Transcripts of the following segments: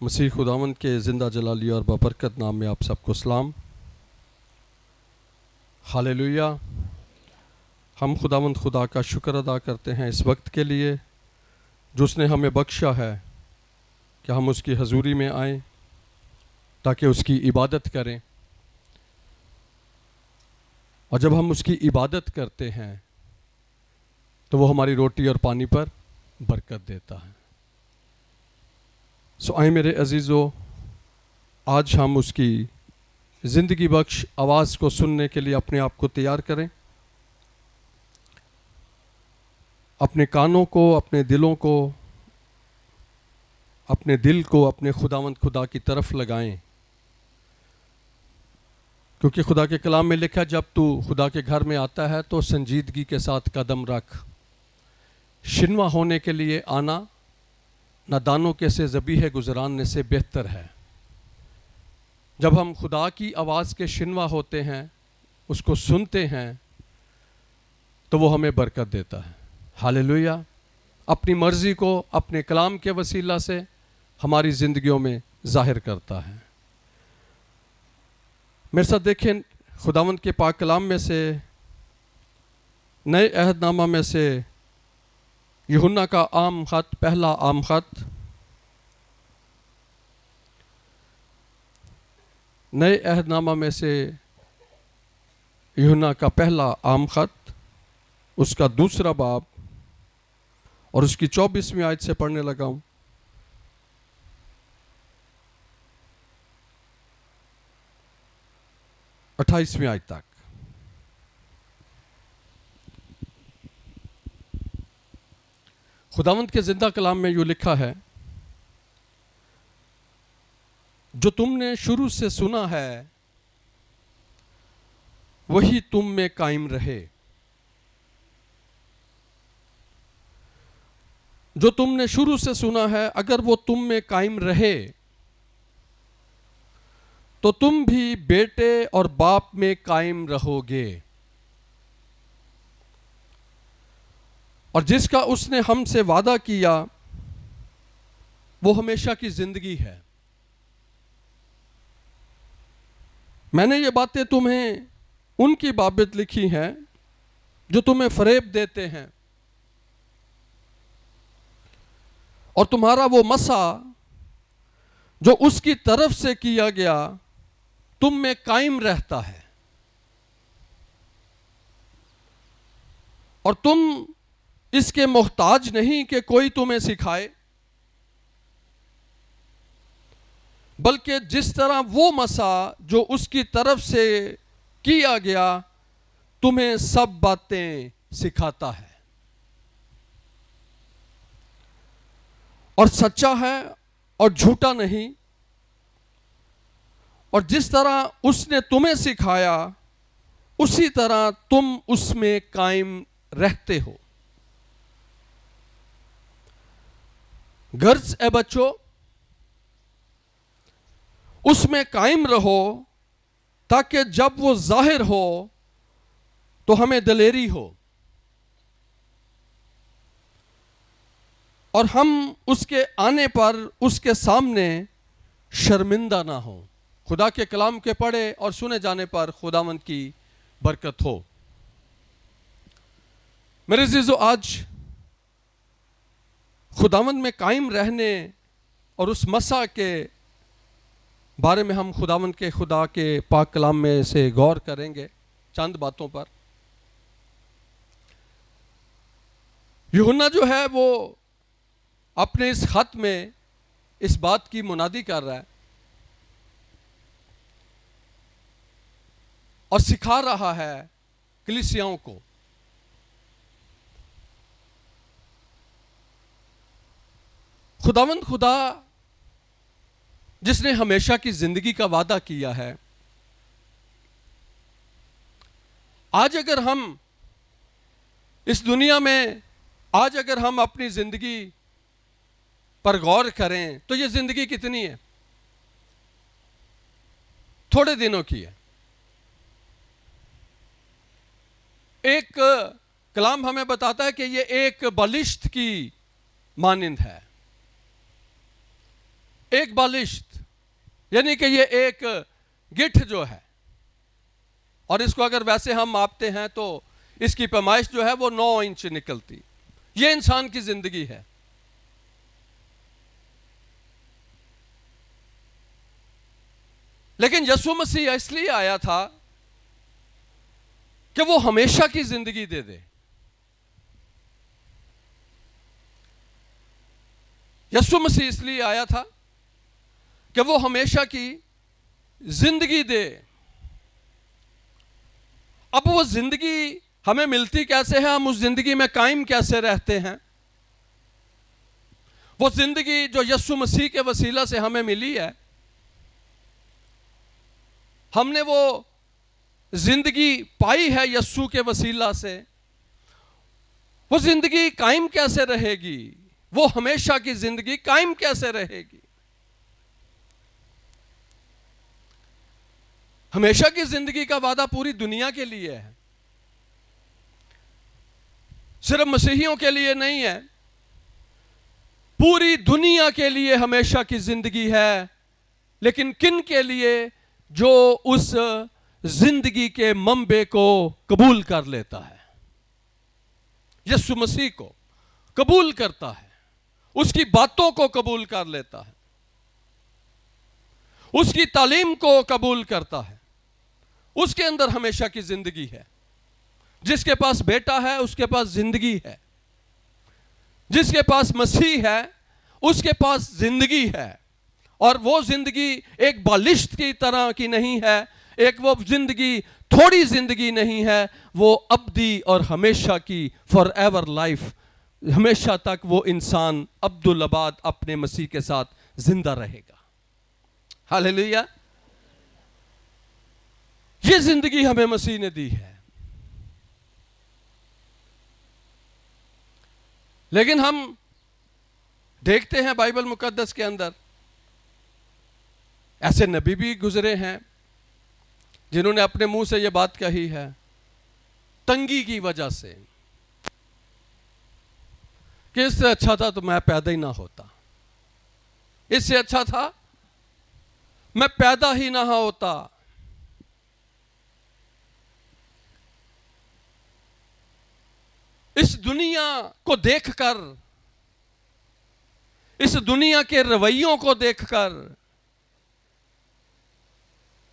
مسیح خداوند کے زندہ جلالی اور بابرکت نام میں آپ سب کو سلام۔ ہاللیلویا۔ ہم خداوند خدا کا شکر ادا کرتے ہیں اس وقت کے لیے جو اس نے ہمیں بخشا ہے کہ ہم اس کی حضوری میں آئیں تاکہ اس کی عبادت کریں، اور جب ہم اس کی عبادت کرتے ہیں تو وہ ہماری روٹی اور پانی پر برکت دیتا ہے۔ آئیں میرے عزیزو، آج ہم اس کی زندگی بخش آواز کو سننے کے لیے اپنے آپ کو تیار کریں، اپنے کانوں کو، اپنے دلوں کو، اپنے دل کو اپنے خداوند خدا کی طرف لگائیں، کیونکہ خدا کے کلام میں لکھا جب تو خدا کے گھر میں آتا ہے تو سنجیدگی کے ساتھ قدم رکھ، شنوا ہونے کے لیے آنا نادانوں کے سے ذبیحہ گزراننے سے بہتر ہے۔ جب ہم خدا کی آواز کے شنوا ہوتے ہیں، اس کو سنتے ہیں، تو وہ ہمیں برکت دیتا ہے۔ ہاللیلویا۔ اپنی مرضی کو اپنے کلام کے وسیلہ سے ہماری زندگیوں میں ظاہر کرتا ہے۔ میرے ساتھ دیکھیں خداوند کے پاک کلام میں سے نئے عہد نامہ میں سے یوحنا کا عام خط، پہلا عام خط، نئے عہد نامہ میں سے یوحنا کا پہلا عام خط، اس کا دوسرا باب اور اس کی 24ویں آیت سے پڑھنے لگا ہوں۔ اٹھائیسویں آیت تک۔ خداوند کے زندہ کلام میں یوں لکھا ہے، جو تم نے شروع سے سنا ہے وہی تم میں قائم رہے۔ جو تم نے شروع سے سنا ہے اگر وہ تم میں قائم رہے تو تم بھی بیٹے اور باپ میں قائم رہو گے، اور جس کا اس نے ہم سے وعدہ کیا وہ ہمیشہ کی زندگی ہے۔ میں نے یہ باتیں تمہیں ان کی بابت لکھی ہیں جو تمہیں فریب دیتے ہیں، اور تمہارا وہ مسح جو اس کی طرف سے کیا گیا تم میں قائم رہتا ہے، اور تم اس کے محتاج نہیں کہ کوئی تمہیں سکھائے، بلکہ جس طرح وہ مسح جو اس کی طرف سے کیا گیا تمہیں سب باتیں سکھاتا ہے، اور سچا ہے اور جھوٹا نہیں، اور جس طرح اس نے تمہیں سکھایا اسی طرح تم اس میں قائم رہتے ہو۔ غرض اے بچو اس میں قائم رہو تاکہ جب وہ ظاہر ہو تو ہمیں دلیری ہو اور ہم اس کے آنے پر اس کے سامنے شرمندہ نہ ہوں۔ خدا کے کلام کے پڑھے اور سنے جانے پر خداوند کی برکت ہو۔ میرے عزیزو، آج خداوند میں قائم رہنے اور اس مسح کے بارے میں ہم خداوند کے خدا کے پاک کلام میں سے غور کریں گے چند باتوں پر۔ یوحنا جو ہے وہ اپنے اس خط میں اس بات کی منادی کر رہا ہے اور سکھا رہا ہے کلیسیاؤں کو خداوند خدا جس نے ہمیشہ کی زندگی کا وعدہ کیا ہے، آج اگر ہم اس دنیا میں اگر ہم اپنی زندگی پر غور کریں تو یہ زندگی کتنی ہے؟ تھوڑے دنوں کی ہے۔ ایک کلام ہمیں بتاتا ہے کہ یہ ایک بالشت کی مانند ہے۔ ایک بالشت، یعنی کہ یہ ایک گٹھ جو ہے، اور اس کو اگر ویسے ہم ماپتے ہیں تو اس کی پیمائش جو ہے وہ 9 انچ نکلتی. یہ انسان کی زندگی ہے. لیکن یسوع مسیح اس لیے آیا تھا کہ وہ ہمیشہ کی زندگی دے دے. یسوع مسیح اس لیے آیا تھا کہ وہ ہمیشہ کی زندگی دے. اب وہ زندگی ہمیں ملتی کیسے ہے؟ ہم اس زندگی میں قائم کیسے رہتے ہیں؟ وہ زندگی جو یسوع مسیح کے وسیلہ سے ہمیں ملی ہے، ہم نے وہ زندگی پائی ہے یسوع کے وسیلہ سے. وہ زندگی قائم کیسے رہے گی؟ وہ ہمیشہ کی زندگی قائم کیسے رہے گی؟ ہمیشہ کی زندگی کا وعدہ پوری دنیا کے لیے ہے، صرف مسیحیوں کے لیے نہیں ہے. پوری دنیا کے لیے ہمیشہ کی زندگی ہے. لیکن کن کے لیے؟ جو اس زندگی کے منبع کو قبول کر لیتا ہے، یسوع مسیح کو قبول کرتا ہے، اس کی باتوں کو قبول کر لیتا ہے، اس کی تعلیم کو قبول کرتا ہے. اس کے اندر ہمیشہ کی زندگی ہے. جس کے پاس بیٹا ہے اس کے پاس زندگی ہے. جس کے پاس مسیح ہے اس کے پاس زندگی ہے. اور وہ زندگی ایک بالشت کی طرح کی نہیں ہے، ایک وہ زندگی تھوڑی زندگی نہیں ہے، وہ ابدی اور ہمیشہ کی فار ایور لائف. ہمیشہ تک وہ انسان عبدالآباد اپنے مسیح کے ساتھ زندہ رہے گا. ہاللیلویا. یہ زندگی ہمیں مسیح نے دی ہے. لیکن ہم دیکھتے ہیں بائبل مقدس کے اندر ایسے نبی بھی گزرے ہیں جنہوں نے اپنے منہ سے یہ بات کہی ہے تنگی کی وجہ سے کہ اس سے اچھا تھا تو میں پیدا ہی نہ ہوتا، اس سے اچھا تھا میں پیدا ہی نہ ہوتا. اس دنیا کو دیکھ کر، اس دنیا کے رویوں کو دیکھ کر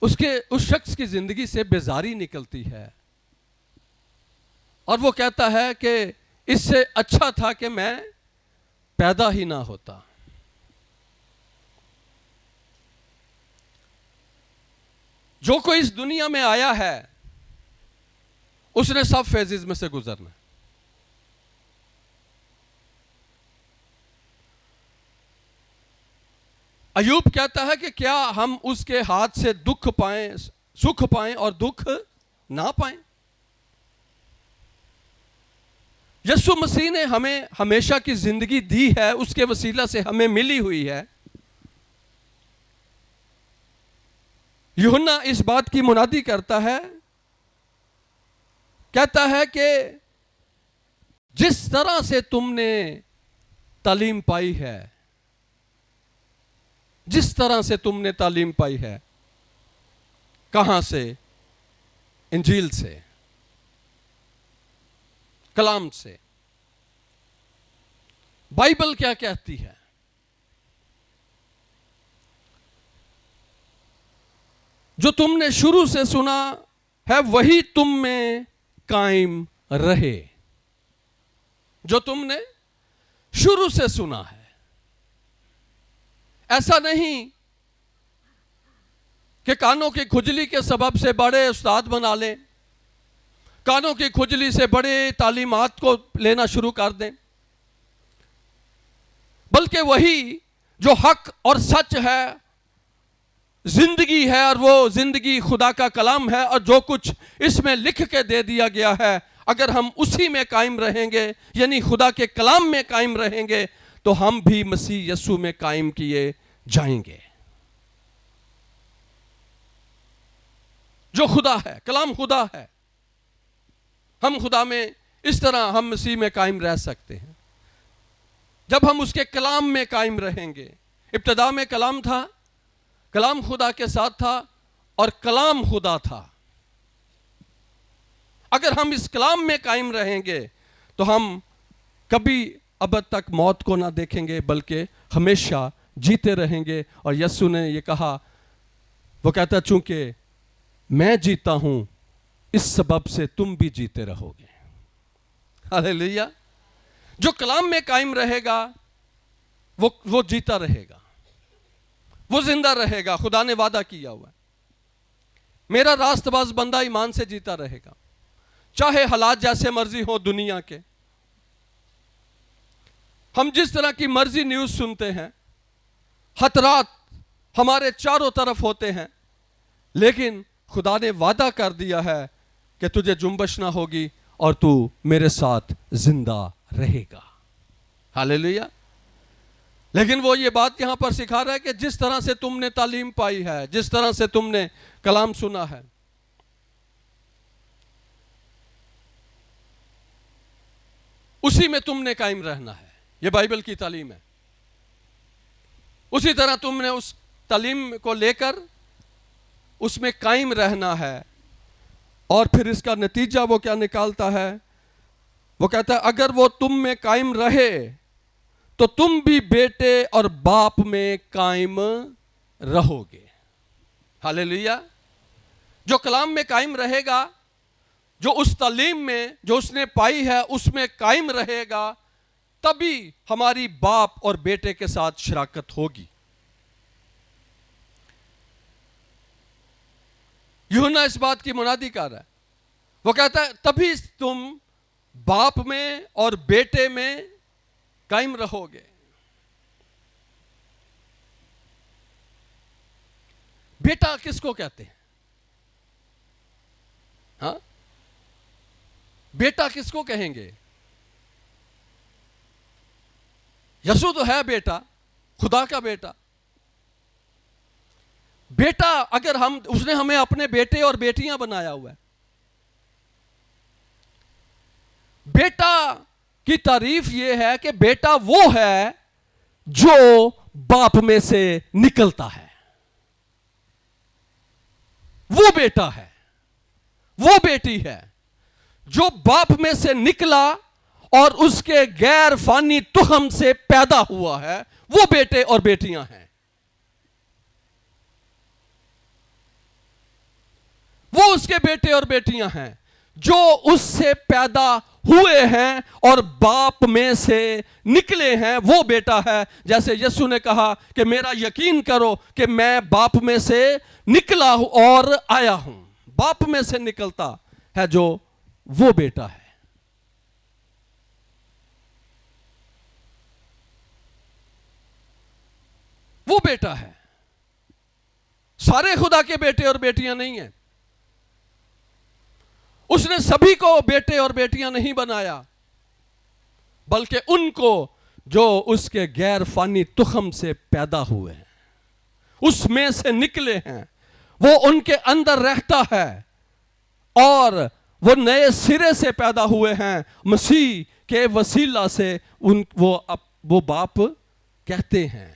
اس شخص کی زندگی سے بیزاری نکلتی ہے، اور وہ کہتا ہے کہ اس سے اچھا تھا کہ میں پیدا ہی نہ ہوتا. جو کوئی اس دنیا میں آیا ہے اس نے سب فیزز میں سے گزرنا ہے. ایوب کہتا ہے کہ کیا ہم اس کے ہاتھ سے دکھ پائیں، سکھ پائیں اور دکھ نہ پائیں. یسوع مسیح نے ہمیں ہمیشہ کی زندگی دی ہے، اس کے وسیلہ سے ہمیں ملی ہوئی ہے. یوحنا اس بات کی منادی کرتا ہے، کہتا ہے کہ جس طرح سے تم نے تعلیم پائی ہے، جس طرح سے تم نے تعلیم پائی ہے. کہاں سے؟ انجیل سے، کلام سے. بائبل کیا کہتی ہے؟ جو تم نے شروع سے سنا ہے وہی تم میں قائم رہے. جو تم نے شروع سے سنا ہے. ایسا نہیں کہ کانوں کی کھجلی کے سبب سے بڑے استاد بنا لیں، کانوں کی کھجلی سے بڑے تعلیمات کو لینا شروع کر دیں، بلکہ وہی جو حق اور سچ ہے، زندگی ہے، اور وہ زندگی خدا کا کلام ہے، اور جو کچھ اس میں لکھ کے دے دیا گیا ہے، اگر ہم اسی میں قائم رہیں گے، یعنی خدا کے کلام میں قائم رہیں گے، تو ہم بھی مسیح یسوع میں قائم کیے جائیں گے. جو خدا ہے، کلام خدا ہے، ہم خدا میں اس طرح ہم مسیح میں قائم رہ سکتے ہیں جب ہم اس کے کلام میں قائم رہیں گے. ابتدا میں کلام تھا، کلام خدا کے ساتھ تھا اور کلام خدا تھا۔ اگر ہم اس کلام میں قائم رہیں گے تو ہم کبھی ابد تک موت کو نہ دیکھیں گے بلکہ ہمیشہ جیتے رہیں گے۔ اور یسوع نے یہ کہا، وہ کہتا چونکہ میں جیتا ہوں اس سبب سے تم بھی جیتے رہو گے۔ ہاللیلویا۔ جو کلام میں قائم رہے گا وہ جیتا رہے گا، وہ زندہ رہے گا۔ خدا نے وعدہ کیا ہوا ہے، میرا راست باز بندہ ایمان سے جیتا رہے گا، چاہے حالات جیسے مرضی ہو دنیا کے۔ ہم جس طرح کی مرضی نیوز سنتے ہیں، خطرات ہمارے چاروں طرف ہوتے ہیں، لیکن خدا نے وعدہ کر دیا ہے کہ تجھے جنبش نہ ہوگی اور تو میرے ساتھ زندہ رہے گا۔ ہاللیلویا۔ لیکن وہ یہ بات یہاں پر سکھا رہا ہے کہ جس طرح سے تم نے تعلیم پائی ہے، جس طرح سے تم نے کلام سنا ہے، اسی میں تم نے قائم رہنا ہے۔ یہ بائبل کی تعلیم ہے۔ اسی طرح تم نے اس تعلیم کو لے کر اس میں قائم رہنا ہے۔ اور پھر اس کا نتیجہ وہ کیا نکالتا ہے؟ وہ کہتا ہے اگر وہ تم میں قائم رہے تو تم بھی بیٹے اور باپ میں قائم رہو گے۔ ہاللیلویا۔ جو کلام میں قائم رہے گا، جو اس تعلیم میں جو اس نے پائی ہے اس میں قائم رہے گا، تبھی ہماری باپ اور بیٹے کے ساتھ شراکت ہوگی۔ یوحنا اس بات کی منادی کر رہا ہے، وہ کہتا ہے تبھی تم باپ میں اور بیٹے میں قائم رہو گے۔ بیٹا کس کو کہتے ہیں؟ ہاں، بیٹا کس کو کہیں گے؟ یسوع تو ہے بیٹا، خدا کا بیٹا۔ بیٹا اگر اس نے ہمیں اپنے بیٹے اور بیٹیاں بنایا ہوا ہے۔ بیٹا کی تعریف یہ ہے کہ بیٹا وہ ہے جو باپ میں سے نکلتا ہے، وہ بیٹا ہے، وہ بیٹی ہے جو باپ میں سے نکلا اور اس کے غیر فانی تخم سے پیدا ہوا ہے، وہ بیٹے اور بیٹیاں ہیں۔ وہ اس کے بیٹے اور بیٹیاں ہیں جو اس سے پیدا ہوئے ہیں اور باپ میں سے نکلے ہیں، وہ بیٹا ہے۔ جیسے یسوع نے کہا کہ میرا یقین کرو کہ میں باپ میں سے نکلا ہوں اور آیا ہوں۔ باپ میں سے نکلتا ہے جو وہ بیٹا ہے۔ وہ بیٹا ہے۔ سارے خدا کے بیٹے اور بیٹیاں نہیں ہیں۔ اس نے سبھی کو بیٹے اور بیٹیاں نہیں بنایا، بلکہ ان کو جو اس کے غیر فانی تخم سے پیدا ہوئے ہیں، اس میں سے نکلے ہیں، وہ ان کے اندر رہتا ہے اور وہ نئے سرے سے پیدا ہوئے ہیں۔ مسیح کے وسیلہ سے وہ باپ کہتے ہیں،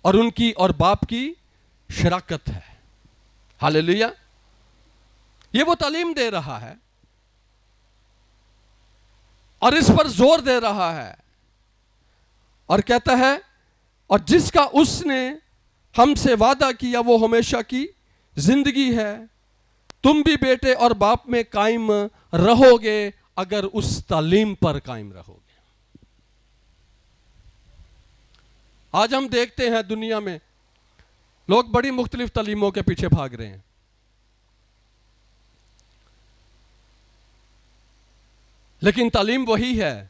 اور ان کی اور باپ کی شراکت ہے۔ ہاللیلویا۔ یہ وہ تعلیم دے رہا ہے اور اس پر زور دے رہا ہے، اور کہتا ہے اور جس کا اس نے ہم سے وعدہ کیا وہ ہمیشہ کی زندگی ہے۔ تم بھی بیٹے اور باپ میں قائم رہو گے اگر اس تعلیم پر قائم رہو گے۔ آج ہم دیکھتے ہیں دنیا میں لوگ بڑی مختلف تعلیموں کے پیچھے بھاگ رہے ہیں، لیکن تعلیم وہی ہے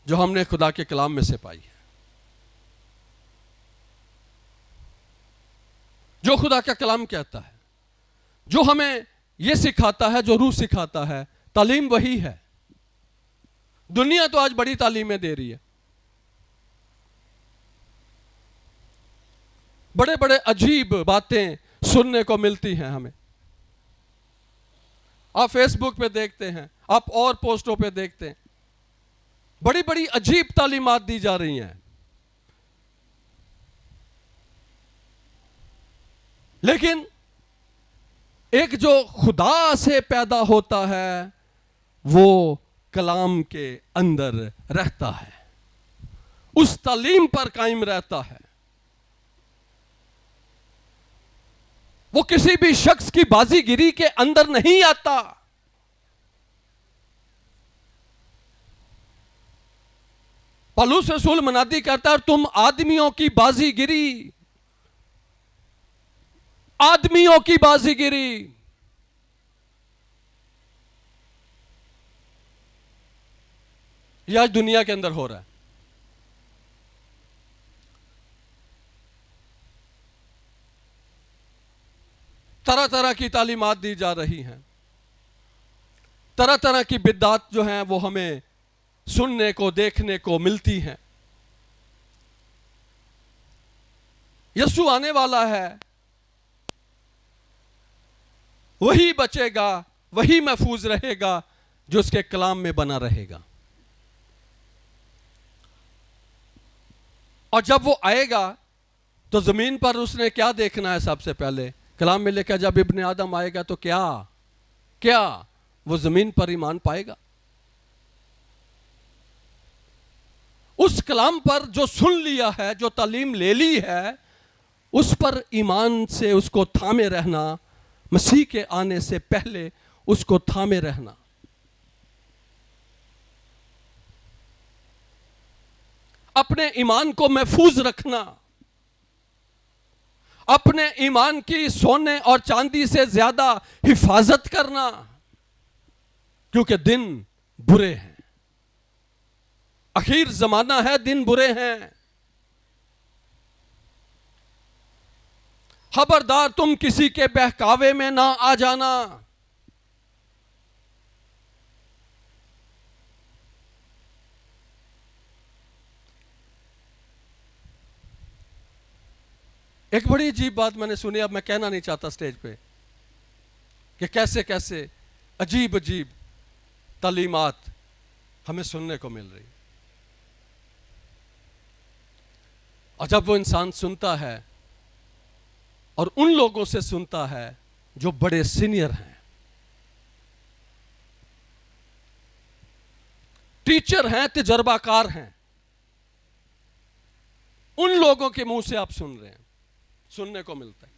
جو ہم نے خدا کے کلام میں سے پائی ہے، جو خدا کا کلام کہتا ہے، جو ہمیں یہ سکھاتا ہے، جو روح سکھاتا ہے۔ تعلیم وہی ہے۔ دنیا تو آج بڑی تعلیمیں دے رہی ہے، بڑے بڑے عجیب باتیں سننے کو ملتی ہیں ہمیں۔ آپ فیس بک پہ دیکھتے ہیں، آپ اور پوسٹوں پہ دیکھتے ہیں، بڑی بڑی عجیب تعلیمات دی جا رہی ہیں۔ لیکن ایک جو خدا سے پیدا ہوتا ہے وہ کلام کے اندر رہتا ہے، اس تعلیم پر قائم رہتا ہے، وہ کسی بھی شخص کی بازی گیری کے اندر نہیں آتا۔ پولس رسول منادی کرتا ہے تم آدمیوں کی بازی گیری، آدمیوں کی بازی گیری، یہ آج دنیا کے اندر ہو رہا ہے۔ طرح طرح کی تعلیمات دی جا رہی ہیں، طرح طرح کی بدعات جو ہیں وہ ہمیں سننے کو دیکھنے کو ملتی ہیں۔ یسوع آنے والا ہے، وہی بچے گا، وہی محفوظ رہے گا جو اس کے کلام میں بنا رہے گا۔ اور جب وہ آئے گا تو زمین پر اس نے کیا دیکھنا ہے؟ سب سے پہلے کلام میں لکھا جب ابن آدم آئے گا تو کیا وہ زمین پر ایمان پائے گا؟ اس کلام پر جو سن لیا ہے، جو تعلیم لے لی ہے، اس پر ایمان سے اس کو تھامے رہنا، مسیح کے آنے سے پہلے اس کو تھامے رہنا۔ اپنے ایمان کو محفوظ رکھنا، اپنے ایمان کی سونے اور چاندی سے زیادہ حفاظت کرنا، کیونکہ دن برے ہیں، اخیر زمانہ ہے، دن برے ہیں۔ خبردار تم کسی کے بہکاوے میں نہ آ جانا۔ ایک بڑی عجیب بات میں نے سنی، اب میں کہنا نہیں چاہتا سٹیج پہ، کہ کیسے کیسے عجیب عجیب تعلیمات ہمیں سننے کو مل رہی۔ اور جب وہ انسان سنتا ہے اور ان لوگوں سے سنتا ہے جو بڑے سینئر ہیں، ٹیچر ہیں، تجربہ کار ہیں، ان لوگوں کے منہ سے آپ سن رہے ہیں، سننے کو ملتا ہے۔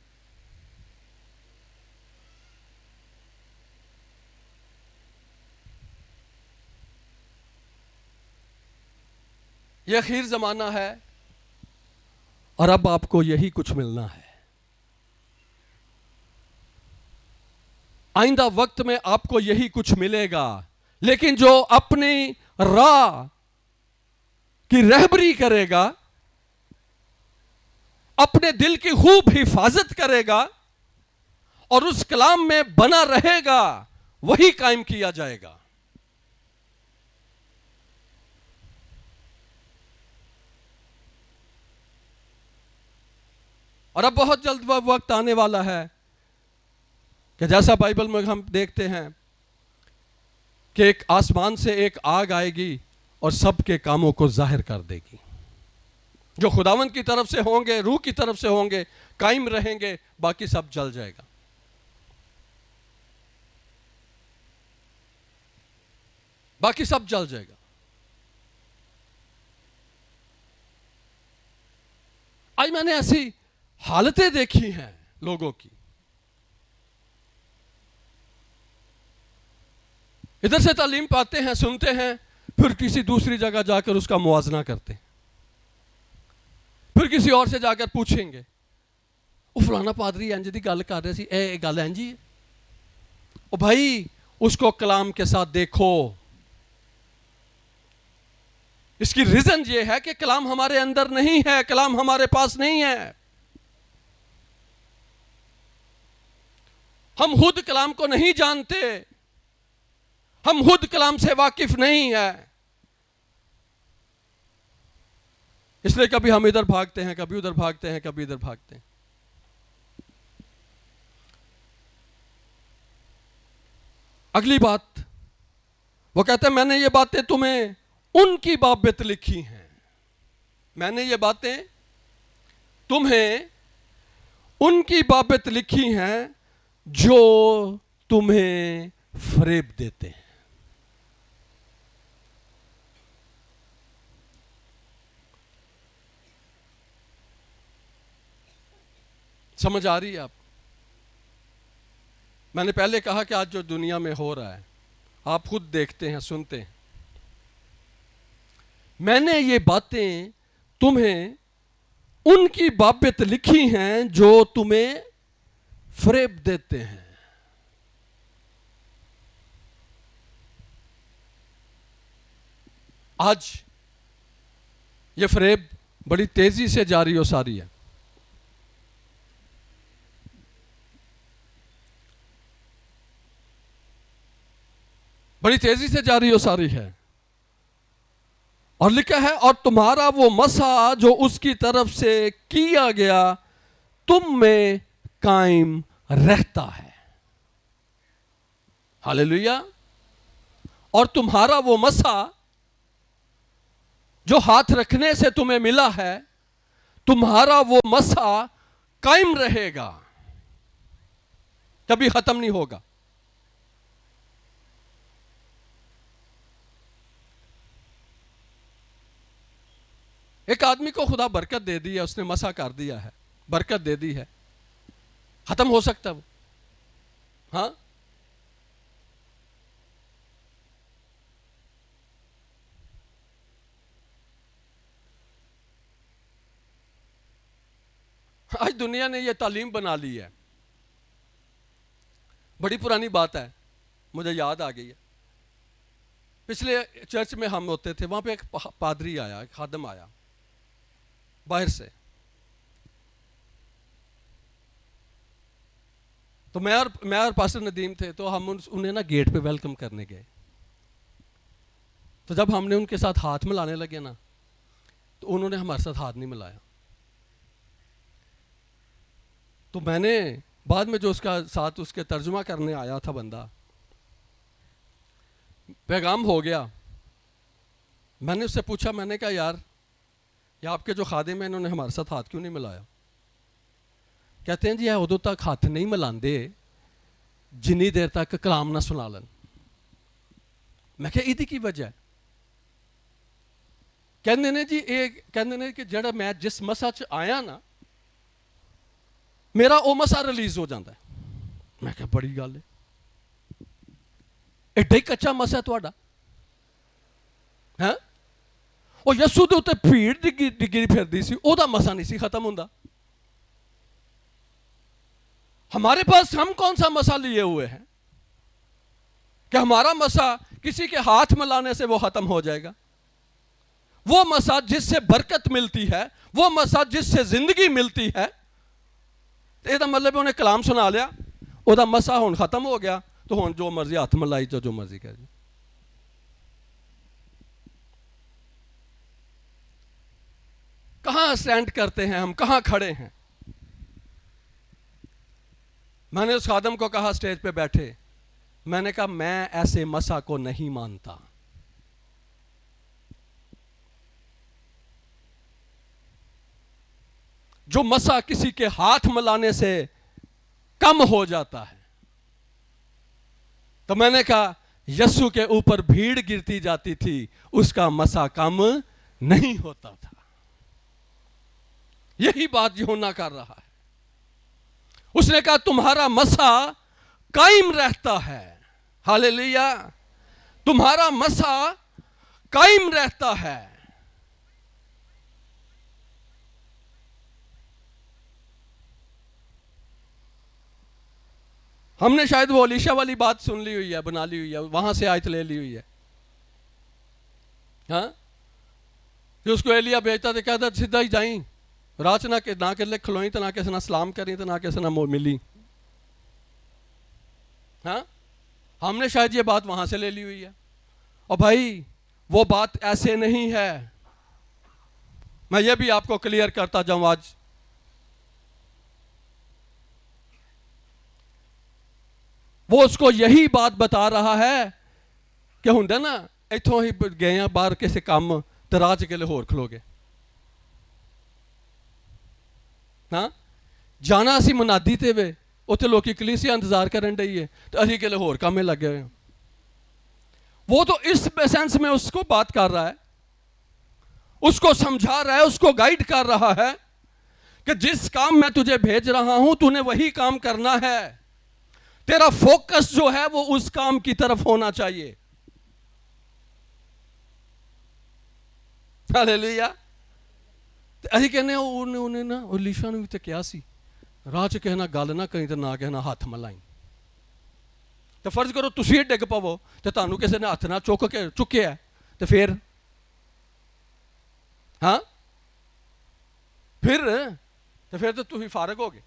یہ اخیر زمانہ ہے اور اب آپ کو یہی کچھ ملنا ہے۔ آئندہ وقت میں آپ کو یہی کچھ ملے گا، لیکن جو اپنی راہ کی رہبری کرے گا، اپنے دل کی خوب حفاظت کرے گا اور اس کلام میں بنا رہے گا، وہی قائم کیا جائے گا۔ اور اب بہت جلد وہ وقت آنے والا ہے کہ جیسا بائبل میں ہم دیکھتے ہیں کہ ایک آسمان سے ایک آگ آئے گی اور سب کے کاموں کو ظاہر کر دے گی۔ جو خداوند کی طرف سے ہوں گے، روح کی طرف سے ہوں گے، قائم رہیں گے، باقی سب جل جائے گا۔ باقی سب جل جائے گا۔ آج میں نے ایسی حالتیں دیکھی ہیں لوگوں کی، ادھر سے تعلیم پاتے ہیں، سنتے ہیں، پھر کسی دوسری جگہ جا کر اس کا موازنہ کرتے ہیں، پھر کسی اور سے جا کر پوچھیں گے وہ فلانا پادری انج دی گل کر رہے سی، اے گل انج ہی ہے۔ او بھائی اس کو کلام کے ساتھ دیکھو۔ اس کی ریزن یہ ہے کہ کلام ہمارے اندر نہیں ہے، کلام ہمارے پاس نہیں ہے۔ ہم خود کلام کو نہیں جانتے، ہم خود کلام سے واقف نہیں ہیں، اس لیے کبھی ہم ادھر بھاگتے ہیں، کبھی ادھر بھاگتے ہیں، کبھی ادھر بھاگتے ہیں۔ اگلی بات وہ کہتے ہیں میں نے یہ باتیں تمہیں ان کی بابت لکھی ہیں، میں نے یہ باتیں تمہیں ان کی بابت لکھی ہیں جو تمہیں فریب دیتے ہیں. سمجھ آ رہی ہے آپ؟ میں نے پہلے کہا کہ آج جو دنیا میں ہو رہا ہے آپ خود دیکھتے ہیں، سنتے ہیں. میں نے یہ باتیں تمہیں ان کی بابت لکھی ہیں جو تمہیں فریب دیتے ہیں. آج یہ فریب بڑی تیزی سے جاری و ساری ہے. بڑی تیزی سے جاری و ساری ہے. اور لکھا ہے اور تمہارا وہ مسح جو اس کی طرف سے کیا گیا تم میں قائم رہتا ہے. ہاللیلویا. اور تمہارا وہ مسح جو ہاتھ رکھنے سے تمہیں ملا ہے، تمہارا وہ مسح قائم رہے گا، کبھی ختم نہیں ہوگا. ایک آدمی کو خدا برکت دے دی ہے، اس نے مسح کر دیا ہے، برکت دے دی ہے، ختم ہو سکتا وہ؟ ہاں. آج دنیا نے یہ تعلیم بنا لی ہے. بڑی پرانی بات ہے، مجھے یاد آ گئی ہے. پچھلے چرچ میں ہم ہوتے تھے، وہاں پہ ایک پادری آیا، ایک خادم آیا باہر سے. تو میں اور پاسٹر ندیم تھے، تو ہم انہیں نا گیٹ پہ ویلکم کرنے گئے. تو جب ہم نے ان کے ساتھ ہاتھ ملانے لگے نا، تو انہوں نے ہمارے ساتھ ہاتھ نہیں ملایا. تو میں نے بعد میں جو اس کا ساتھ اس کے ترجمہ کرنے آیا تھا بندہ، پیغام ہو گیا. میں نے اس سے پوچھا، میں نے کہا یار یہ آپ کے جو خادم ہیں انہوں نے ہمارے ساتھ ہاتھ کیوں نہیں ملایا؟ کہتے ہیں جی ادو تک ہاتھ نہیں ملاندے جنی دیر تک کلام نہ سنا لن. میں کہا ایدی کی وجہ ہے؟ کہندے نے جی کہندے نے کہ جڑا میں جس مسا چ آیا نا میرا او مسا ریلیز ہو جاتا ہے. میں کہا بڑی گل ہے، ایڈا ہی کچا مسا ہے تہاڈا؟ ہاں وہ یسو دے اوتے بھیڑ ڈگی پھردی سی، او دا مسا نہیں سی ختم ہوندا. ہمارے پاس ہم کون سا مسا لیے ہوئے ہیں کہ ہمارا مسا کسی کے ہاتھ ملانے سے وہ ختم ہو جائے گا؟ وہ مسا جس سے برکت ملتی ہے، وہ مسا جس سے زندگی ملتی ہے. یہ مطلب انہیں کلام سنا لیا، وہ مسا ہون ختم ہو گیا، تو ہون جو مرضی ہاتھ ملائی جو مرضی کر. کہاں سٹینڈ کرتے ہیں ہم، کہاں کھڑے ہیں؟ میں نے اس خادم کو کہا سٹیج پہ بیٹھے، میں نے کہا میں ایسے مسا کو نہیں مانتا. جو مسا کسی کے ہاتھ ملانے سے کم ہو جاتا ہے. تو میں نے کہا یسوع کے اوپر بھیڑ گرتی جاتی تھی، اس کا مسا کم نہیں ہوتا تھا. یہی بات یوحنا کر رہا ہے. اس نے کہا تمہارا مسا قائم رہتا ہے. ہاللیلویا. تمہارا مسا قائم رہتا ہے. ہم نے شاید وہ علیشا والی بات سن لی ہوئی ہے، بنا لی ہوئی ہے، وہاں سے آیت لے لی ہوئی ہے. ہاں جو اس کو ایلیا بھیجتا تھا، کہتا سیدھا ہی جائیں، راچ نہ کے لے کھلوئیں تو نہ کسی نہ سلام کریں تو نہ کسی نہ ملی. ہاں ہم نے شاید یہ بات وہاں سے لے لی ہوئی ہے. اور بھائی وہ بات ایسے نہیں ہے. میں یہ بھی آپ کو کلیئر کرتا جاؤں آج. وہ اس کو یہی بات بتا رہا ہے کہ ہوندا نا اتھوں ہی گئے ہیں باہر کسی کام تے راہ چ کے لاہور کھلو گے. ہاں جانا اسی منادی تے وے اتنے لوگ کلیسیا انتظار کرن رہی ہے تو اسی کے لیے ہور کام میں لگے ہوئے ہیں. وہ تو اس سینس میں اس کو بات کر رہا ہے, اس کو سمجھا رہا ہے, اس کو گائیڈ کر رہا ہے کہ جس کام میں تجھے بھیج رہا ہوں تو نے وہی کام کرنا ہے, تیرا فوکس جو ہے وہ اس کام کی طرف ہونا چاہیے. ہاللیلویا. اسی کہنے انہیں نا الیشا نے بھی تو کیا سی راہ چ کہنا گل نہ کہیں تو نہ کہنا ہاتھ ملائیں. تو فرض کرو تسی ڈگ پو تو تمہیں کسی نے ہاتھ نہ چکیا تو پھر ہاں پھر تو تھی فارغ ہو گئے.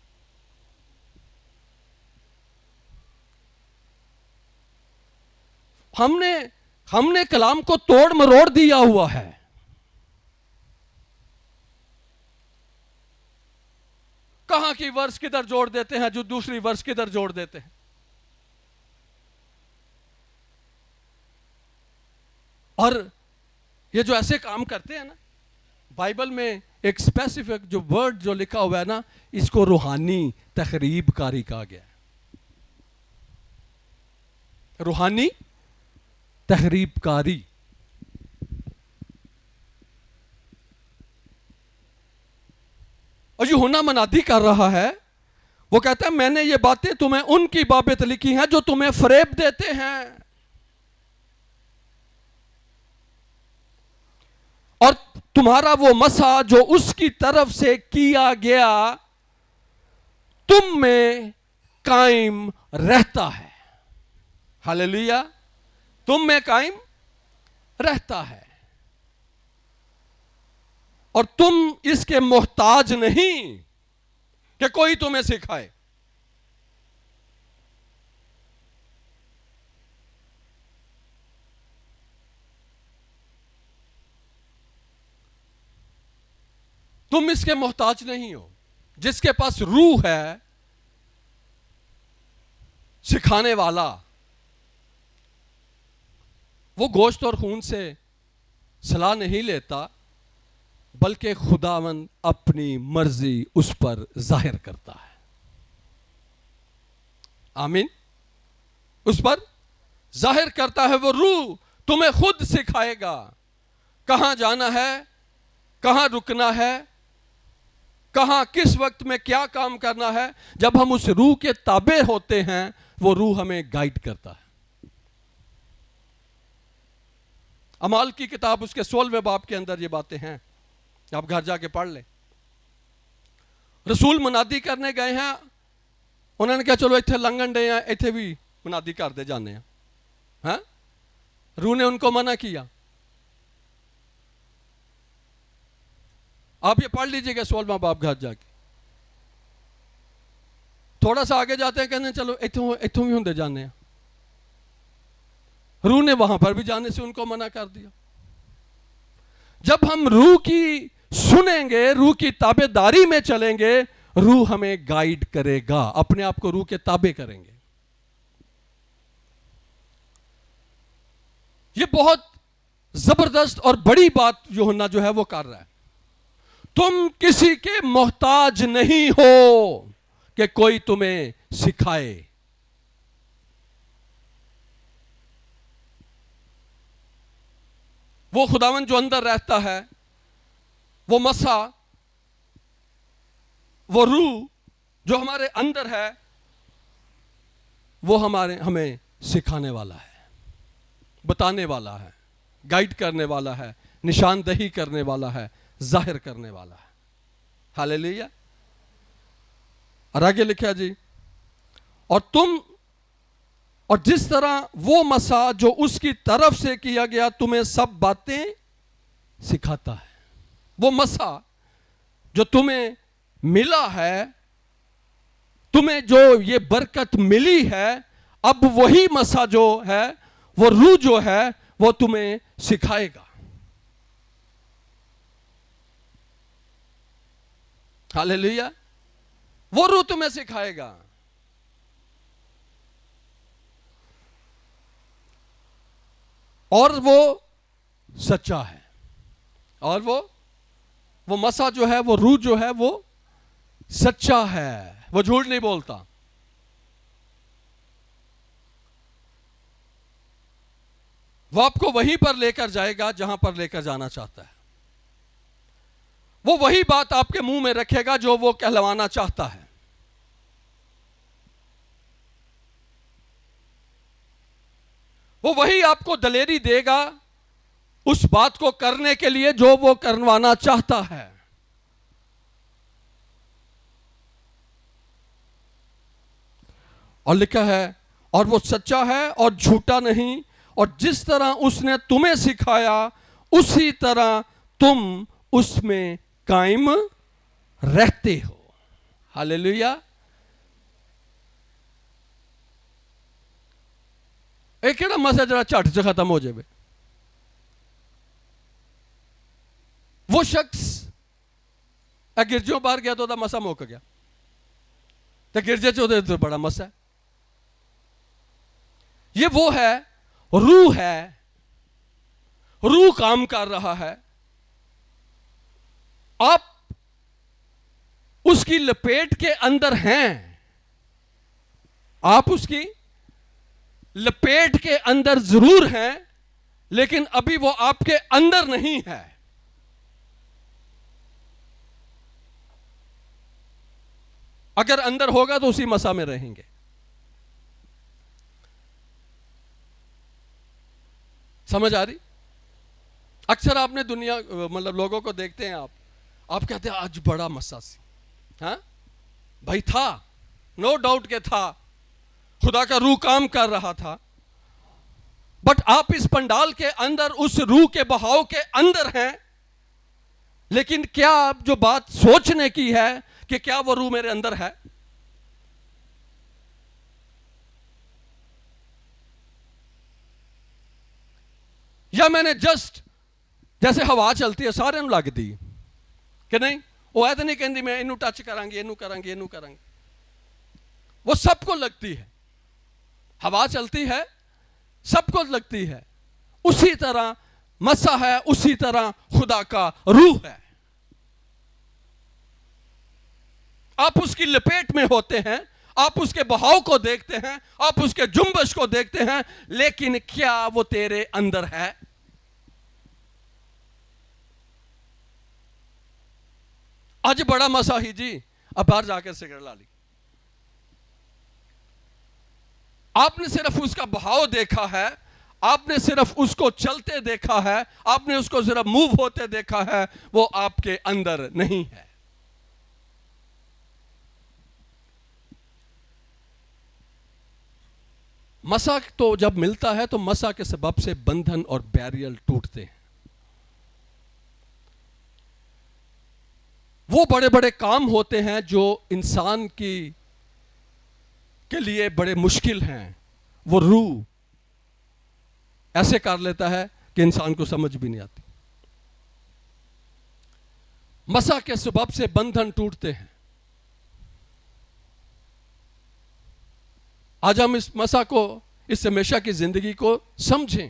ہم نے کلام کو توڑ مروڑ دیا ہوا ہے. کہاں کی ورس کدھر جوڑ دیتے ہیں, جو دوسری ورس کدھر جوڑ دیتے ہیں. اور یہ جو ایسے کام کرتے ہیں نا, بائبل میں ایک اسپیسیفک جو ورڈ جو لکھا ہوا ہے نا, اس کو روحانی تخریب کاری کہا گیا ہے. روحانی تخریب کاری. اور یوحنا منادی کر رہا ہے, وہ کہتا ہے میں نے یہ باتیں تمہیں ان کی بابت لکھی ہیں جو تمہیں فریب دیتے ہیں, اور تمہارا وہ مسح جو اس کی طرف سے کیا گیا تم میں قائم رہتا ہے. ہاللیلویا. تم میں قائم رہتا ہے اور تم اس کے محتاج نہیں کہ کوئی تمہیں سکھائے. تم اس کے محتاج نہیں ہو. جس کے پاس روح ہے سکھانے والا, وہ گوشت اور خون سے صلاح نہیں لیتا بلکہ خداوند اپنی مرضی اس پر ظاہر کرتا ہے. آمین. اس پر ظاہر کرتا ہے. وہ روح تمہیں خود سکھائے گا کہاں جانا ہے, کہاں رکنا ہے, کہاں کس وقت میں کیا کام کرنا ہے. جب ہم اس روح کے تابع ہوتے ہیں وہ روح ہمیں گائیڈ کرتا ہے. اعمال کی کتاب اس کے 16ویں باب کے اندر یہ باتیں ہیں, آپ گھر جا کے پڑھ لیں. رسول منادی کرنے گئے ہیں, انہوں نے کہا چلو اتنے لنگن ڈے ہیں, اتنے بھی منادی کر دے جانے ہیں. ہاں, روح نے ان کو منع کیا. آپ یہ پڑھ لیجئے گا 16واں باب گھر جا کے. تھوڑا سا آگے جاتے ہیں, کہتے ہیں چلو اتوں بھی ہوندے جانے ہیں. روح نے وہاں پر بھی جانے سے ان کو منع کر دیا. جب ہم روح کی سنیں گے, روح کی تابع داری میں چلیں گے, روح ہمیں گائیڈ کرے گا, اپنے آپ کو روح کے تابع کریں گے. یہ بہت زبردست اور بڑی بات یوحنا جو ہے وہ کر رہا ہے. تم کسی کے محتاج نہیں ہو کہ کوئی تمہیں سکھائے. وہ خداوند جو اندر رہتا ہے, وہ مسح, وہ روح جو ہمارے اندر ہے, وہ ہمیں سکھانے والا ہے, بتانے والا ہے, گائیڈ کرنے والا ہے, نشاندہی کرنے والا ہے, ظاہر کرنے والا ہے. ہاللیلویا. اور آگے لکھا جی, اور جس طرح وہ مسح جو اس کی طرف سے کیا گیا تمہیں سب باتیں سکھاتا ہے. وہ مسح جو تمہیں ملا ہے, تمہیں جو یہ برکت ملی ہے, اب وہی مسح جو ہے, وہ روح جو ہے, وہ تمہیں سکھائے گا. ہاللیلویا. وہ روح تمہیں سکھائے گا. اور وہ سچا ہے, اور وہ مسح جو ہے, وہ روح جو ہے, وہ سچا ہے، وہ جھوٹ نہیں بولتا. وہ آپ کو وہیں پر لے کر جائے گا جہاں پر لے کر جانا چاہتا ہے. وہ وہی بات آپ کے منہ میں رکھے گا جو وہ کہلوانا چاہتا ہے. وہ وہی آپ کو دلیری دے گا اس بات کو کرنے کے لیے جو وہ کروانا چاہتا ہے. اور لکھا ہے اور وہ سچا ہے اور جھوٹا نہیں، اور جس طرح اس نے تمہیں سکھایا اسی طرح تم اس میں قائم رہتے ہو. ہاللیلویا. ایک کہڑا مسئلہ جڑا جھٹ سے ختم ہو جائے. وہ شخص گرجوں باہر گیا تو دا مسا موک گیا، تو گرجے چ بڑا مسا ہے. یہ وہ ہے، روح ہے، روح کام کر رہا ہے. آپ اس کی لپیٹ کے اندر ہیں، آپ اس کی لپیٹ کے اندر ضرور ہیں، لیکن ابھی وہ آپ کے اندر نہیں ہے. اگر اندر ہوگا تو اسی مسا میں رہیں گے. سمجھ آ رہی؟ اکثر آپ نے دنیا مطلب لوگوں کو دیکھتے ہیں، آپ کہتے ہیں آج بڑا مسا سی. ہاں بھائی تھا، نو ڈاؤٹ کہ تھا، خدا کا روح کام کر رہا تھا. بٹ آپ اس پنڈال کے اندر اس روح کے بہاؤ کے اندر ہیں، لیکن کیا آپ جو بات سوچنے کی ہے کہ کیا وہ روح میرے اندر ہے؟ یا میں نے جسٹ جیسے ہوا چلتی ہے سارے نوں لگ دی کہ نہیں، وہ ایسا نہیں کہندی میں انہوں ٹچ کریں گے، انہوں کریں گے، انہوں کریں گے. وہ سب کو لگتی ہے، ہوا چلتی ہے سب کو لگتی ہے. اسی طرح مسا ہے، اسی طرح خدا کا روح ہے. آپ اس کی لپیٹ میں ہوتے ہیں، آپ اس کے بہاؤ کو دیکھتے ہیں، آپ اس کے جنبش کو دیکھتے ہیں، لیکن کیا وہ تیرے اندر ہے؟ آج بڑا مسا ہی جی، اب باہر جا کر سگریٹ لا لی. آپ نے صرف اس کا بہاؤ دیکھا ہے، آپ نے صرف اس کو چلتے دیکھا ہے، آپ نے اس کو صرف موو ہوتے دیکھا ہے، وہ آپ کے اندر نہیں ہے. مسا تو جب ملتا ہے تو مسا کے سبب سے بندھن اور بیریل ٹوٹتے ہیں. وہ بڑے بڑے کام ہوتے ہیں جو انسان کے لیے بڑے مشکل ہیں، وہ روح ایسے کر لیتا ہے کہ انسان کو سمجھ بھی نہیں آتی. مسا کے سبب سے بندھن ٹوٹتے ہیں. آج ہم اس مسا کو، اس ہمیشہ کی زندگی کو سمجھیں.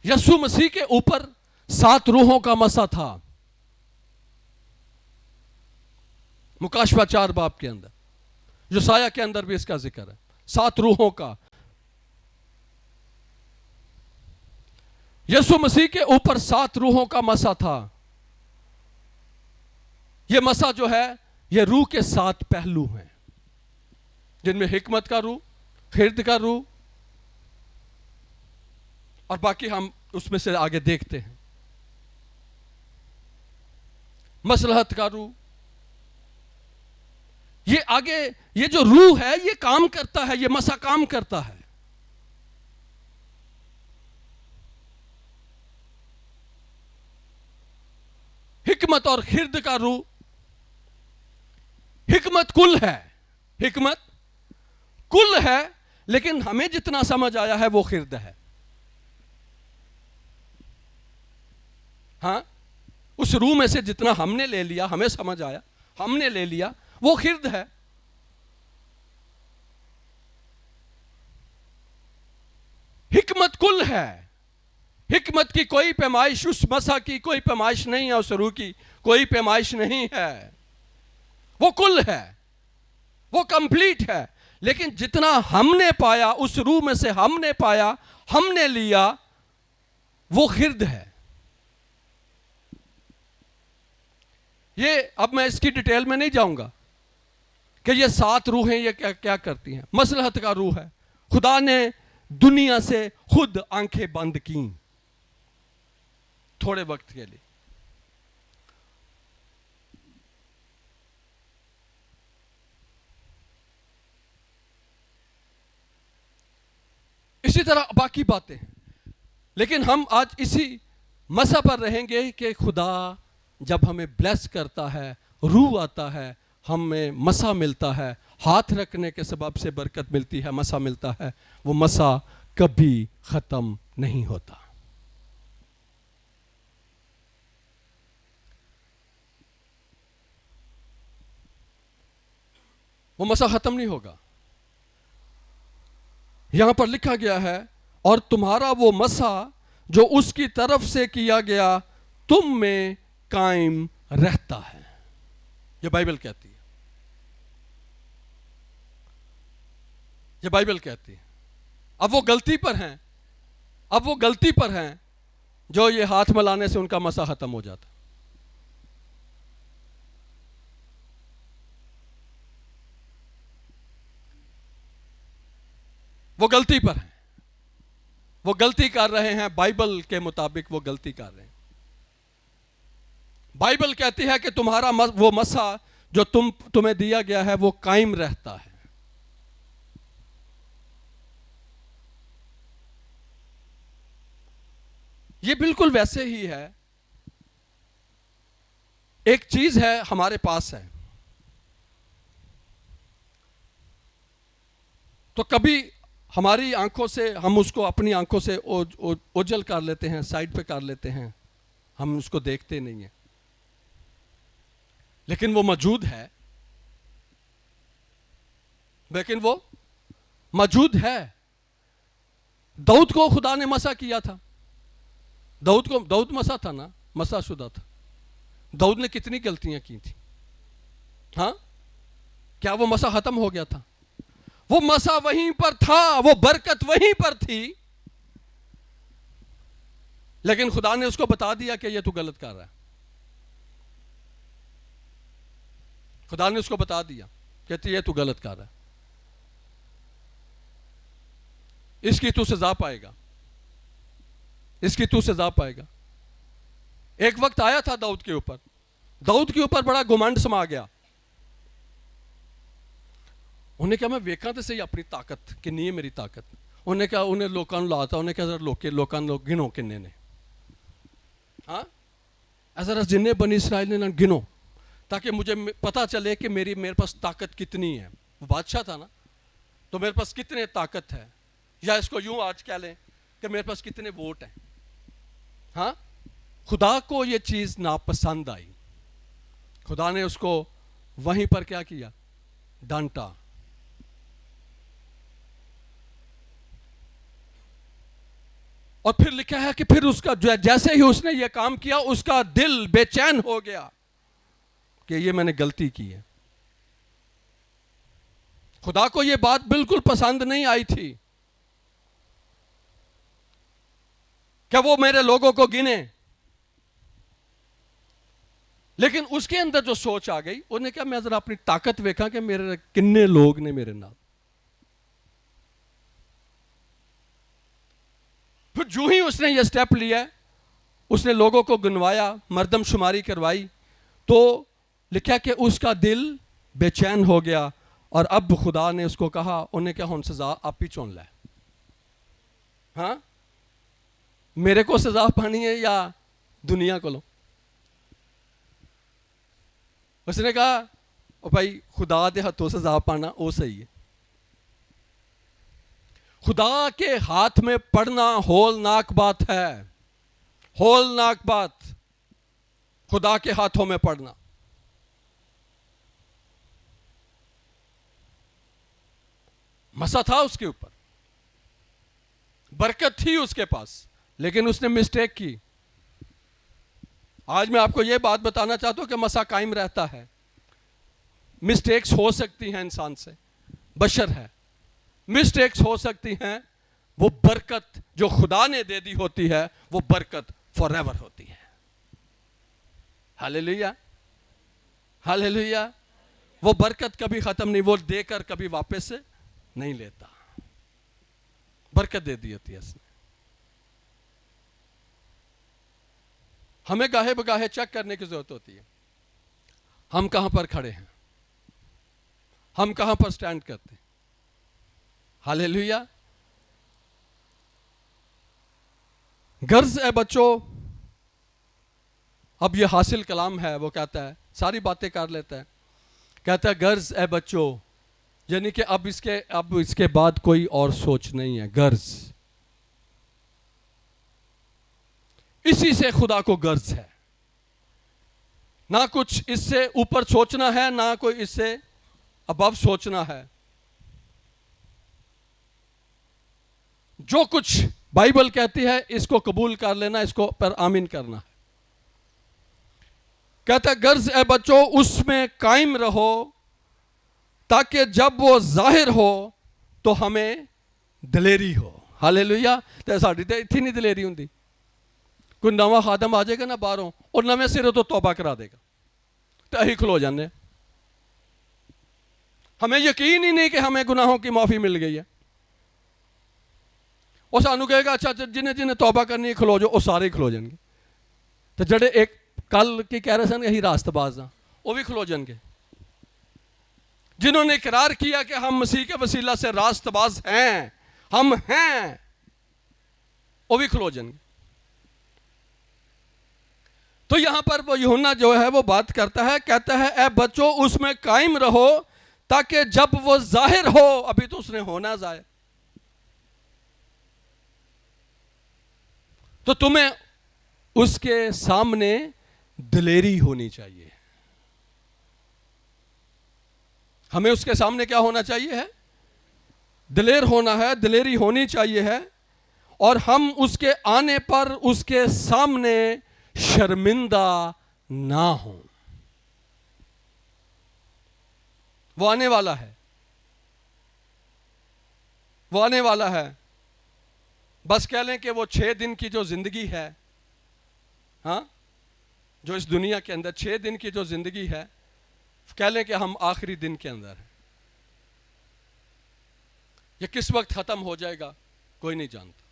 یسوع مسیح کے اوپر 7 روحوں کا مسا تھا. مکاشفہ 4 باب کے اندر، یسایہ کے اندر بھی اس کا ذکر ہے، 7 روحوں کا. یسوع مسیح کے اوپر 7 روحوں کا مسا تھا. یہ مسا جو ہے یہ روح کے 7 پہلو ہیں، جن میں حکمت کا روح، خرد کا روح، اور باقی ہم اس میں سے آگے دیکھتے ہیں. مصلحت کا روح. یہ آگے یہ جو روح ہے یہ کام کرتا ہے، یہ مسا کام کرتا ہے. حکمت اور خرد کا روح. حکمت کل ہے، حکمت کل ہے، لیکن ہمیں جتنا سمجھ آیا ہے وہ خرد ہے. ہاں اس روح میں سے جتنا ہم نے لے لیا، ہمیں سمجھ آیا، ہم نے لے لیا، وہ خرد ہے. حکمت کل ہے. حکمت کی کوئی پیمائش، اس مسا کی کوئی پیمائش نہیں ہے، اس روح کی کوئی پیمائش نہیں ہے. وہ کل ہے، وہ کمپلیٹ ہے، لیکن جتنا ہم نے پایا اس روح میں سے ہم نے پایا، ہم نے لیا، وہ خرد ہے۔ یہ اب میں اس کی ڈیٹیل میں نہیں جاؤں گا کہ یہ 7 روحیں یہ کیا کرتی ہیں۔ مصلحت کا روح ہے، خدا نے دنیا سے خود آنکھیں بند کیں تھوڑے وقت کے لیے۔ اسی طرح باقی باتیں ہیں، لیکن ہم آج اسی مسا پر رہیں گے کہ خدا جب ہمیں بلیس کرتا ہے، روح آتا ہے، ہمیں مسا ملتا ہے، ہاتھ رکھنے کے سبب سے برکت ملتی ہے، مسا ملتا ہے، وہ مسا کبھی ختم نہیں ہوتا۔ وہ مسا ختم نہیں ہوگا۔ یہاں پر لکھا گیا ہے، اور تمہارا وہ مسا جو اس کی طرف سے کیا گیا تم میں قائم رہتا ہے۔ یہ بائبل کہتی ہے، یہ بائبل کہتی ہے۔ اب وہ غلطی پر ہیں جو یہ ہاتھ ملانے سے ان کا مسا ختم ہو جاتا۔ وہ غلطی پر ہیں، وہ غلطی کر رہے ہیں، بائبل کے مطابق وہ غلطی کر رہے ہیں۔ بائبل کہتی ہے کہ تمہارا وہ مسا جو تمہیں دیا گیا ہے وہ قائم رہتا ہے۔ یہ بالکل ویسے ہی ہے، ایک چیز ہے ہمارے پاس ہے، تو کبھی ہماری آنکھوں سے ہم اس کو اپنی آنکھوں سے اوجل کر لیتے ہیں، سائڈ پہ کر لیتے ہیں، ہم اس کو دیکھتے نہیں ہیں، لیکن وہ موجود ہے، لیکن وہ موجود ہے۔ داؤد کو خدا نے مسا کیا تھا، داؤد مسا تھا نا، مسا شدہ تھا۔ داؤد نے کتنی غلطیاں کی تھی، ہاں؟ کیا وہ مسا ختم ہو گیا تھا؟ وہ مسا وہیں پر تھا، وہ برکت وہیں پر تھی، لیکن خدا نے اس کو بتا دیا کہ یہ تو غلط کر رہا ہے۔ خدا نے اس کو بتا دیا کہ یہ تو غلط کر رہا ہے، اس کی تو سزا پائے گا، اس کی تو سزا پائے گا۔ ایک وقت آیا تھا داؤد کے اوپر بڑا گھمنڈ سما گیا۔ انہیں کہا میں ویکھاں تے صحیح اپنی طاقت کنی ہے، میری طاقت۔ انہیں کہا انہیں لوکاں نوں لاتا، انہیں کہا لوکاں نوں گنو کنے نے، ہاں ذرا جننے بنی اسرائیل نے گنو تاکہ مجھے پتا چلے کہ میرے پاس طاقت کتنی ہے۔ وہ بادشاہ تھا نا، تو میرے پاس کتنے طاقت ہے، یا اس کو یوں آج کہہ لیں کہ میرے پاس کتنے ووٹ ہیں۔ ہاں، خدا کو یہ چیز ناپسند آئی، خدا نے اس کو وہیں پر کیا کیا؟ ڈانٹا۔ اور پھر لکھا ہے کہ پھر اس کا جیسے ہی اس نے یہ کام کیا اس کا دل بے چین ہو گیا کہ یہ میں نے غلطی کی ہے۔ خدا کو یہ بات بالکل پسند نہیں آئی تھی کہ وہ میرے لوگوں کو گنے، لیکن اس کے اندر جو سوچ آ گئی، انہوں نے کہا میں ذرا اپنی طاقت ویکھاں کہ میرے کنے لوگ نے میرے نال۔ پھر جو ہی اس نے یہ سٹیپ لیا، اس نے لوگوں کو گنوایا، مردم شماری کروائی، تو لکھا کہ اس کا دل بے چین ہو گیا، اور اب خدا نے اس کو کہا، انہیں کہا ہن سزا آپ ہی چون لے۔ ہاں، میرے کو سزا پانی ہے یا دنیا کو لو؟ اس نے کہا او بھائی خدا دے ہاتھوں سزا پانا وہ صحیح ہے۔ خدا کے ہاتھ میں پڑنا ہولناک بات ہے، ہولناک بات، خدا کے ہاتھوں میں پڑنا۔ مسا تھا اس کے اوپر، برکت تھی اس کے پاس، لیکن اس نے مسٹیک کی۔ آج میں آپ کو یہ بات بتانا چاہتا ہوں کہ مسا قائم رہتا ہے۔ مسٹیکس ہو سکتی ہیں انسان سے، بشر ہے، مسٹیکس ہو سکتی ہیں، وہ برکت جو خدا نے دے دی ہوتی ہے وہ برکت فار ایور ہوتی ہے. ہاللیلویا، ہاللیلویا. وہ برکت کبھی ختم نہیں، وہ دے کر کبھی واپس نہیں لیتا، برکت دے دی ہوتی ہے اس نے. ہمیں گاہے بگاہے چیک کرنے کی ضرورت ہوتی ہے، ہم کہاں پر کھڑے ہیں، ہم کہاں پر سٹینڈ کرتے ہیں. ہاللیلویا. غرض اے بچوں، اب یہ حاصل کلام ہے، وہ کہتا ہے، ساری باتیں کر لیتا ہے، کہتا ہے غرض اے بچوں، یعنی کہ اب اس کے بعد کوئی اور سوچ نہیں ہے. غرض، اسی سے خدا کو غرض ہے، نہ کچھ اس سے اوپر سوچنا ہے، نہ کوئی اس سے ابو سوچنا ہے. جو کچھ بائبل کہتی ہے اس کو قبول کر لینا، اس کو پر آمین کرنا ہے. کہتا ہے غرض اے بچوں اس میں قائم رہو تاکہ جب وہ ظاہر ہو تو ہمیں دلیری ہو. ہاللیلویا. تے ساڈی تے اتنی نہیں دلیری ہوندی. کوئی نواں خادم آ جائے گا نا باہروں اور نویں سرے تو توبہ کرا دے گا تو اہی کھلو جانے، ہمیں یقین ہی نہیں کہ ہمیں گناہوں کی معافی مل گئی ہے. وہ سانو کہے گا اچھا جنہیں جنہیں توبہ کرنی ہے کھلو جو، وہ سارے ہی کھلو جان گے. تو جڑے ایک کل کی کہہ رہے سن یہی راست باز ہیں وہ بھی کھلو جان گے. جنہوں نے اقرار کیا کہ ہم مسیح کے وسیلہ سے راست باز ہیں، ہم ہیں، وہ بھی کھلو جان گے. تو یہاں پر وہ یوحنا جو ہے وہ بات کرتا ہے، کہتا ہے اے بچوں اس میں قائم رہو تاکہ جب وہ ظاہر ہو، ابھی تو اس نے ہونا ظاہر، تو تمہیں اس کے سامنے دلیری ہونی چاہیے. ہمیں اس کے سامنے کیا ہونا چاہیے ہے؟ دلیر ہونا ہے، دلیری ہونی چاہیے ہے. اور ہم اس کے آنے پر اس کے سامنے شرمندہ نہ ہوں. وہ آنے والا ہے، وہ آنے والا ہے. بس کہہ لیں کہ وہ 6 دن کی جو زندگی ہے، ہاں، جو اس دنیا کے اندر 6 دن کی جو زندگی ہے، کہہ لیں کہ ہم آخری دن کے اندر ہیں. یہ کس وقت ختم ہو جائے گا کوئی نہیں جانتا،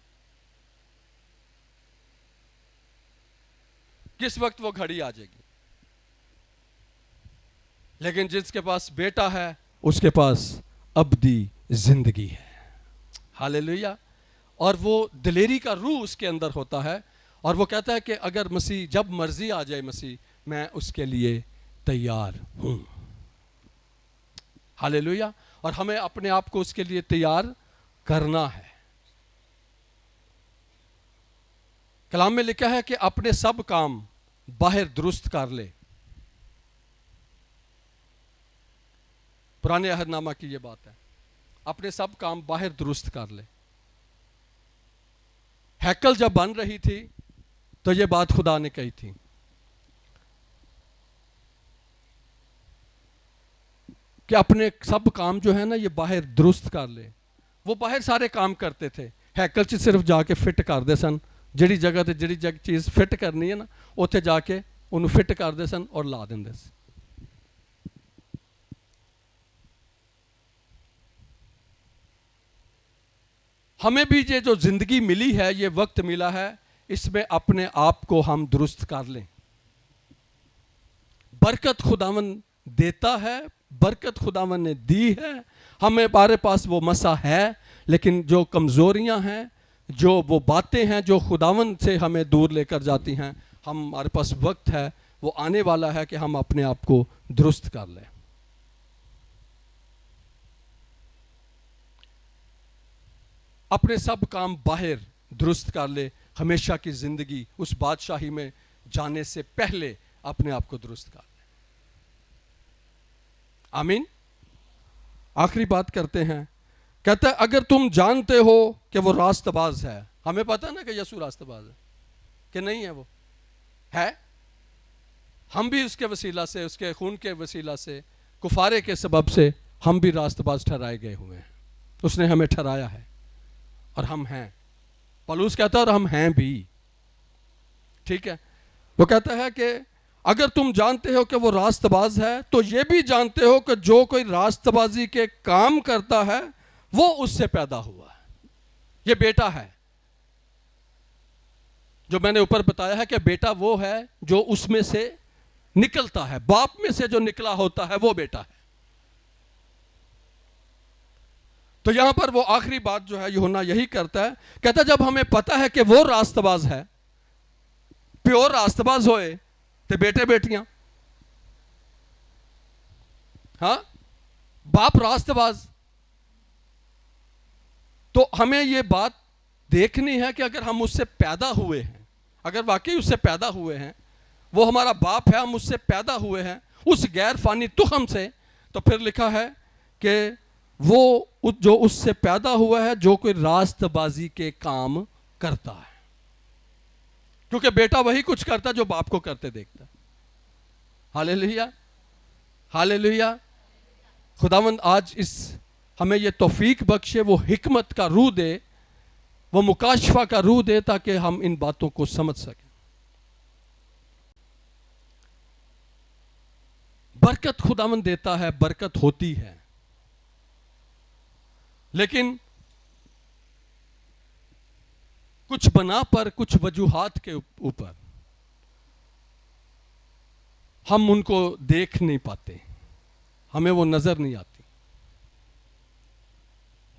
کس وقت وہ گھڑی آ جائے گی. لیکن جس کے پاس بیٹا ہے اس کے پاس ابدی زندگی ہے. ہاللیلویا. اور وہ دلیری کا روح اس کے اندر ہوتا ہے، اور وہ کہتا ہے کہ اگر مسیح جب مرضی آ جائے مسیح، میں اس کے لیے تیار ہوں. ہاللیلویا. اور ہمیں اپنے آپ کو اس کے لیے تیار کرنا ہے. کلام میں لکھا ہے کہ اپنے سب کام باہر درست کر لے. پرانے عہد نامہ کی یہ بات ہے، اپنے سب کام باہر درست کر لے. ہیکل جب بن رہی تھی تو یہ بات خدا نے کہی تھی کہ اپنے سب کام جو ہے نا یہ باہر درست کر لے. وہ باہر سارے کام کرتے تھے، ہیکل چ صرف جا کے فٹ کرتے سن، جڑی جگہ تے جڑی چیز فٹ کرنی ہے نا اوتھے جا کے انہوں فٹ کرتے سن اور لا دیندے سن. ہمیں بھی یہ جو زندگی ملی ہے، یہ وقت ملا ہے، اس میں اپنے آپ کو ہم درست کر لیں. برکت خداوند دیتا ہے، برکت خداوند نے دی ہے، ہمارے پاس وہ مسا ہے، لیکن جو کمزوریاں ہیں، جو وہ باتیں ہیں جو خداوند سے ہمیں دور لے کر جاتی ہیں، ہمارے پاس وقت ہے، وہ آنے والا ہے کہ ہم اپنے آپ کو درست کر لیں. اپنے سب کام باہر درست کر لے. ہمیشہ کی زندگی اس بادشاہی میں جانے سے پہلے اپنے آپ کو درست کر لے. آمین. آخری بات کرتے ہیں، کہتا ہے اگر تم جانتے ہو کہ وہ راست باز ہے. ہمیں پتہ نا کہ یسوع راست باز ہے کہ نہیں ہے؟ وہ ہے. ہم بھی اس کے وسیلہ سے، اس کے خون کے وسیلہ سے کفارے کے سبب سے ہم بھی راست باز ٹھہرائے گئے ہوئے ہیں. اس نے ہمیں ٹھہرایا ہے اور ہم ہیں. پولس کہتا ہے اور ہم ہیں بھی. ٹھیک ہے. وہ کہتا ہے کہ اگر تم جانتے ہو کہ وہ راست باز ہے تو یہ بھی جانتے ہو کہ جو کوئی راست بازی کے کام کرتا ہے وہ اس سے پیدا ہوا ہے. یہ بیٹا ہے. جو میں نے اوپر بتایا ہے کہ بیٹا وہ ہے جو اس میں سے نکلتا ہے. باپ میں سے جو نکلا ہوتا ہے وہ بیٹا ہے. تو یہاں پر وہ آخری بات جو ہے یوحنا یہی کرتا ہے. کہتا ہے جب ہمیں پتا ہے کہ وہ راست باز ہے, پیور راست باز ہوئے تو بیٹے بیٹیاں, ہاں باپ راست باز, تو ہمیں یہ بات دیکھنی ہے کہ اگر ہم اس سے پیدا ہوئے ہیں, اگر واقعی اس سے پیدا ہوئے ہیں, وہ ہمارا باپ ہے, ہم اس سے پیدا ہوئے ہیں اس غیر فانی تخم سے, تو پھر لکھا ہے کہ وہ جو اس سے پیدا ہوا ہے جو کوئی راست بازی کے کام کرتا ہے. کیونکہ بیٹا وہی کچھ کرتا ہے جو باپ کو کرتے دیکھتا ہے. ہاللیلویہ, ہاللیلویہ. خداوند آج ہمیں یہ توفیق بخشے, وہ حکمت کا روح دے, وہ مکاشفہ کا روح دے تاکہ ہم ان باتوں کو سمجھ سکیں. برکت خداوند دیتا ہے, برکت ہوتی ہے, لیکن کچھ بنا پر, کچھ وجوہات کے اوپر ہم ان کو دیکھ نہیں پاتے, ہمیں وہ نظر نہیں آتی.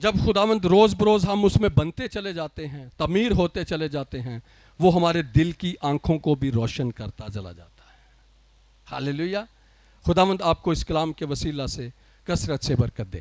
جب خداوند روز بروز ہم اس میں بنتے چلے جاتے ہیں, تعمیر ہوتے چلے جاتے ہیں, وہ ہمارے دل کی آنکھوں کو بھی روشن کرتا چلا جاتا ہے. ہاللیلویہ. خداوند آپ کو اس کلام کے وسیلہ سے کثرت سے برکت دے.